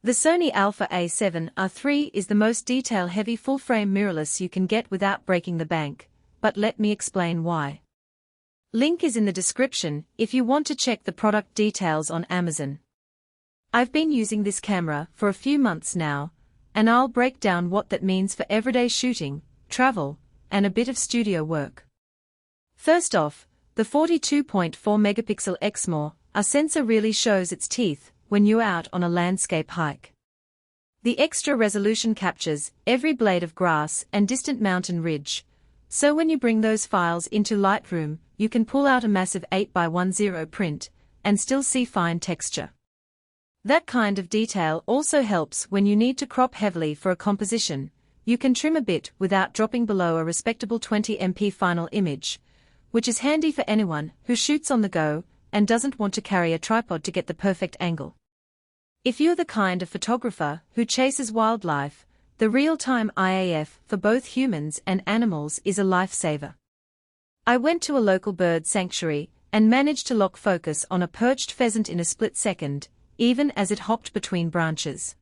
The Sony Alpha a7R III is the most detail-heavy full-frame mirrorless you can get without breaking the bank, but let me explain why. Link is in the description if you want to check the product details on Amazon. I've been using this camera for a few months now, and I'll break down what that means for everyday shooting, travel, and a bit of studio work. First off, the 42.4 megapixel a7R sensor really shows its teeth when you're out on a landscape hike. The extra resolution captures every blade of grass and distant mountain ridge, so when you bring those files into Lightroom, you can pull out a massive 8x10 print and still see fine texture. That kind of detail also helps when you need to crop heavily for a composition. You can trim a bit without dropping below a respectable 20MP final image, which is handy for anyone who shoots on the go and doesn't want to carry a tripod to get the perfect angle. If you're the kind of photographer who chases wildlife, the real-time IIIA for both humans and animals is a lifesaver. I went to a local bird sanctuary and managed to lock focus on a perched pheasant in a split second, even as it hopped between branches.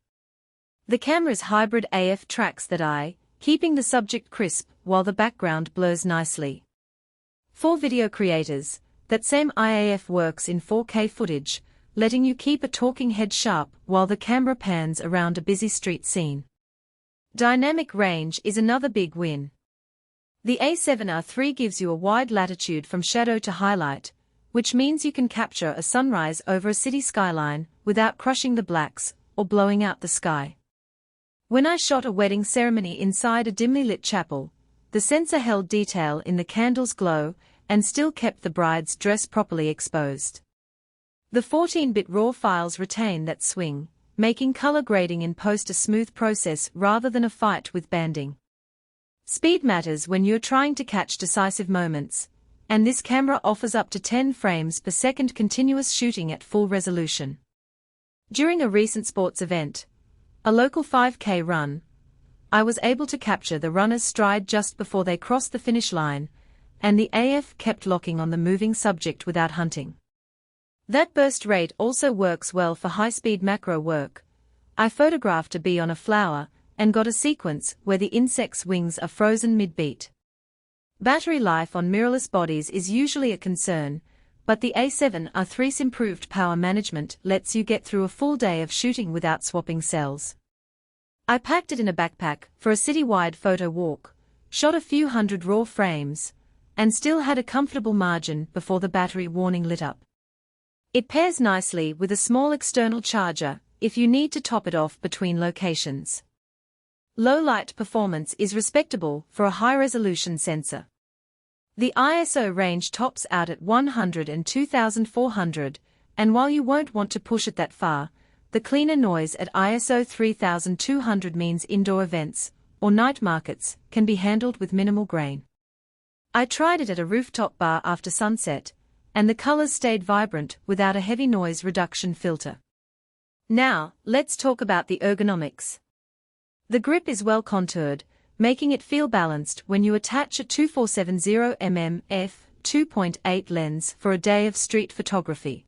The camera's hybrid AF tracks that eye, keeping the subject crisp while the background blurs nicely. For video creators, that same IIIA works in 4K footage, letting you keep a talking head sharp while the camera pans around a busy street scene. Dynamic range is another big win. The a7R III gives you a wide latitude from shadow to highlight, which means you can capture a sunrise over a city skyline without crushing the blacks or blowing out the sky. When I shot a wedding ceremony inside a dimly lit chapel, the sensor held detail in the candles' glow and still kept the bride's dress properly exposed. The 14-bit RAW files retain that swing, making color grading in post a smooth process rather than a fight with banding. Speed matters when you're trying to catch decisive moments, and this camera offers up to 10 frames per second continuous shooting at full resolution. During a recent sports event, a local 5K run, I was able to capture the runner's stride just before they crossed the finish line, and the AF kept locking on the moving subject without hunting. That burst rate also works well for high-speed macro work. I photographed a bee on a flower and got a sequence where the insect's wings are frozen mid-beat. Battery life on mirrorless bodies is usually a concern, but the a7R III's improved power management lets you get through a full day of shooting without swapping cells. I packed it in a backpack for a citywide photo walk, shot a few hundred RAW frames, and still had a comfortable margin before the battery warning lit up. It pairs nicely with a small external charger if you need to top it off between locations. Low light performance is respectable for a high-resolution sensor. The ISO range tops out at 102,400, and while you won't want to push it that far, the cleaner noise at ISO 3,200 means indoor events or night markets can be handled with minimal grain. I tried it at a rooftop bar after sunset, and the colors stayed vibrant without a heavy noise reduction filter. Now, let's talk about the ergonomics. The grip is well contoured, making it feel balanced when you attach a 2470mm f2.8 lens for a day of street photography.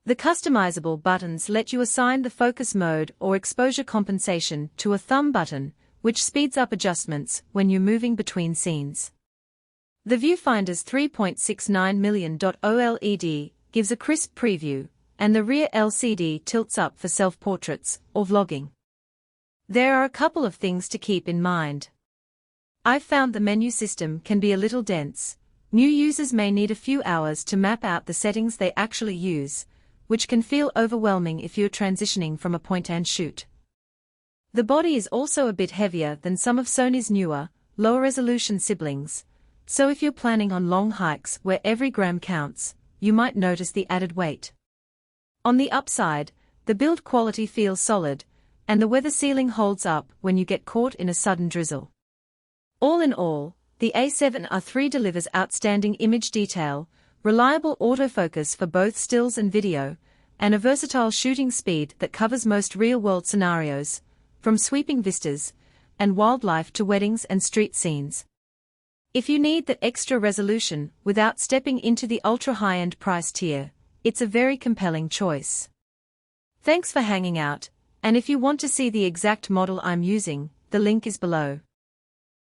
The customizable buttons let you assign the focus mode or exposure compensation to a thumb button, which speeds up adjustments when you're moving between scenes. The viewfinder's 3.69 million OLED gives a crisp preview, and the rear LCD tilts up for self-portraits or vlogging. There are a couple of things to keep in mind. I've found the menu system can be a little dense. New users may need a few hours to map out the settings they actually use, which can feel overwhelming if you're transitioning from a point-and-shoot. The body is also a bit heavier than some of Sony's newer, lower-resolution siblings, so if you're planning on long hikes where every gram counts, you might notice the added weight. On the upside, the build quality feels solid, and the weather sealing holds up when you get caught in a sudden drizzle. All in all, the a7R III delivers outstanding image detail, reliable autofocus for both stills and video, and a versatile shooting speed that covers most real-world scenarios, from sweeping vistas and wildlife to weddings and street scenes. If you need that extra resolution without stepping into the ultra-high-end price tier, it's a very compelling choice. Thanks for hanging out. And if you want to see the exact model I'm using, the link is below.